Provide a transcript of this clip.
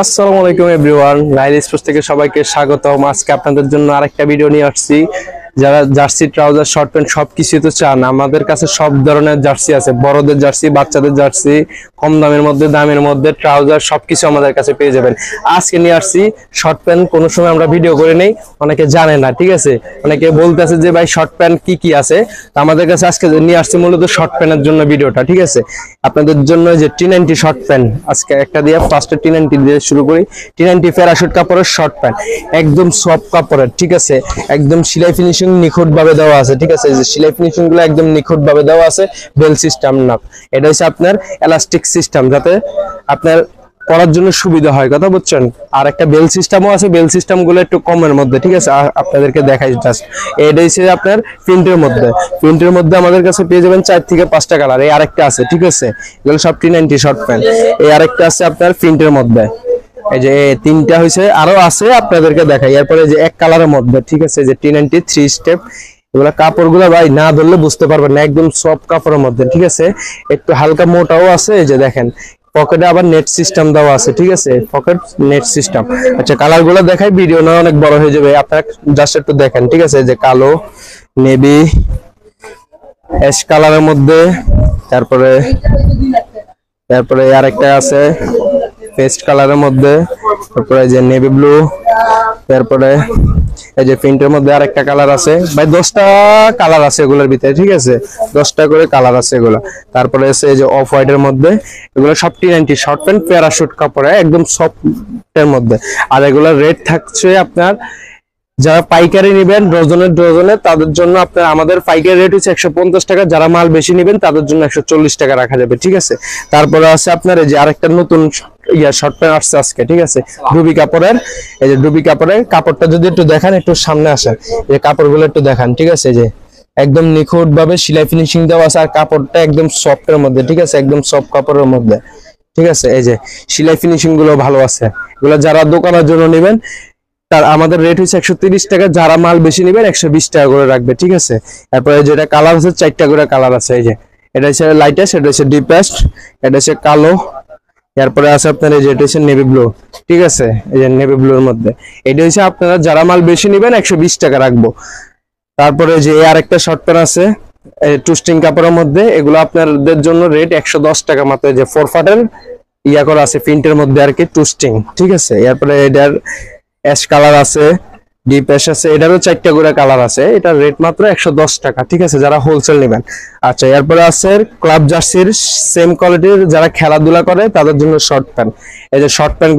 আসসালামু আলাইকুম everyone, Nile sports থেকে সবাইকে স্বাগতম। আজকে আপনাদের জন্য আরেকটা ভিডিও নিয়ে আসছি। যারা জার্সি, ট্রাউজার, শর্ট প্যান্ট সবকিছু তো চান, আমাদের কাছে সব ধরনের জার্সি আছে। বড়দের জার্সি, বাচ্চাদের জার্সি, কম দামের মধ্যে, দামের মধ্যে, ট্রাউজার সবকিছু আমাদের কাছে পেয়ে যাবেন। আজকে নিয়ে আসছি শর্ট প্যান্ট। কোনো সময় আমরা ভিডিও করে নেই, অনেকে জানে না, ঠিক আছে। অনেকে বলতেছে যে ভাই শর্ট প্যান্ট কি কি আছে, তো আমাদের কাছে আজকে নিয়ে আসছি মূলত শর্ট প্যান্টের জন্য ভিডিওটা, ঠিক আছে। আপনাদের জন্য যে T90 শর্ট প্যান্ট, আজকে একটা দিয়ে ফার্স্টে T90 দিয়ে শুরু করি। T90 প্যারাশুট কাপড়ের শর্ট প্যান্ট, একদম সফট কাপড়ের, ঠিক আছে। একদম সেলাই ফিনিশিং নিখুঁত ভাবে দেওয়া আছে, ঠিক আছে। যে সেলাই ফিনিশিং গুলো একদম নিখুঁত ভাবে দেওয়া আছে। বেল সিস্টেম না, এটা হচ্ছে আপনার এলাস্টিক সিস্টেম, যাতে আপনার পরার জন্য সুবিধা হয়, কথা বুঝছেন। আর একটা বেল সিস্টেমও আছে, বেল সিস্টেম গুলো একটু কমের মধ্যে, ঠিক আছে। আপনাদেরকে দেখাই জাস্ট। এটা হচ্ছে আপনার প্রিন্টের মধ্যে। প্রিন্টের মধ্যে আমাদের কাছে পেয়ে যাবেন 4 থেকে 5টা কালার। এই আরেকটা আছে, ঠিক আছে। এগুলো সব T90 শর্ট প্যান্ট। এই আরেকটা আছে আপনার প্রিন্টের মধ্যে। এই যে 3টা হয়েছে, আরো আছে, আপনাদেরকে দেখাই। এরপরে যে এক কালারের মধ্যে, ঠিক আছে, যে T90 3 স্টেপ। এগুলা কাপড়গুলো ভাই না ধরলে বুঝতে পারবেন না, একদম সফট কাপড়ের মধ্যে, ঠিক আছে। একটু হালকা মোটাও আছে। এই যে দেখেন, পকেটে আবার নেট সিস্টেম দেওয়া আছে, ঠিক আছে। Pocket net system. আচ্ছা, কালার গুলো দেখাই, ভিডিও না অনেক বড় হয়ে যাবে, আপনারা জাস্ট একটু দেখেন, ঠিক আছে। যে কালো, নেভি, অ্যাশ কালারের মধ্যে, তারপরে আরেকটা আছে পেস্ট কালারের মধ্যে, তারপরে যে নেভি ব্লু, তারপরে এই যে প্রিন্টের মধ্যে আরেকটা কালার আছে। ভাই 10টা কালার আছে এগুলোর ভিতরে, ঠিক আছে। 10টা করে কালার আছে এগুলো। তারপরে আছে এই যে অফ হোয়াইটের মধ্যে। এগুলো সব T90 শর্ট প্যান্ট প্যারাশুট কাপড়ে, একদম সফটের মধ্যে। আর এগুলোর রেট থাকছে আপনার, যারা পাইকারি নেবেন ডজনে, তাদের জন্য আপনার আমাদের পাইকারি রেট হচ্ছে 150 টাকা। যারা মাল বেশি নেবেন তাদের জন্য 140 টাকা রাখা যাবে, ঠিক আছে। তারপরে আছে আপনার এই যে আরেকটা নতুন শর্ট প্যান্ট আসছে আজকে, ঠিক আছে। ডুবি কাপড়ের। এই যে ডুবি কাপড়ের কাপড়টা যদি একটু দেখেন, একটু সামনে আসেন, এই কাপড়গুলো একটু দেখান, ঠিক আছে। যে একদম নিখুঁত ভাবে সেলাই ফিনিশিং দেওয়া আছে। আর কাপড়টা একদম সফটের মধ্যে, ঠিক আছে, একদম সফট কাপড়ের মধ্যে, ঠিক আছে। এই যে সেলাই ফিনিশিং গুলো ভালো আছে। এগুলো যারা দোকানের জন্য নেবেন, তার আমাদের রেট হচ্ছে 130 টাকা। যারা মাল বেশি নেবেন 120 টাকা করে রাখবে, ঠিক আছে। তারপরে যেটা কালার আছে, 4টা করে কালার আছে। এই যে এটা হচ্ছে লাইটেস্ট, এটা হচ্ছে ডিপেস্ট, এটা হচ্ছে কালো, এরপরে আছে আপনার এই যে এটা হচ্ছে নেভি ব্লু, ঠিক আছে। এই যে নেভি ব্লুর মধ্যে এটা হচ্ছে আপনারা যারা মাল বেশি নেবেন 120 টাকা রাখবো। তারপরে যে আরেকটা শর্ট প্যান্ট আছে টুস্টিং কাপড়ের মধ্যে, এগুলো আপনাদের জন্য রেট 110 টাকা মাত্র। যে 4 ফাটের ইয়া করা আছে প্রিন্টের মধ্যে আর কি, টুস্টিং, ঠিক আছে। এরপরে এটার অ্যাশ কালার আছে, ডিপ অ্যাশ আছে, এটারও 4টা করে কালার আছে। এটার রেট মাত্র 110 টাকা, ঠিক আছে, যারা হোলসেল নেবেন। আচ্ছা, এরপরে আছে ক্লাব জার্সির সেম কোয়ালিটির, যারা খেলাধুলা করে তাদের জন্য শর্ট প্যান্ট। এই যে শর্ট প্যান্ট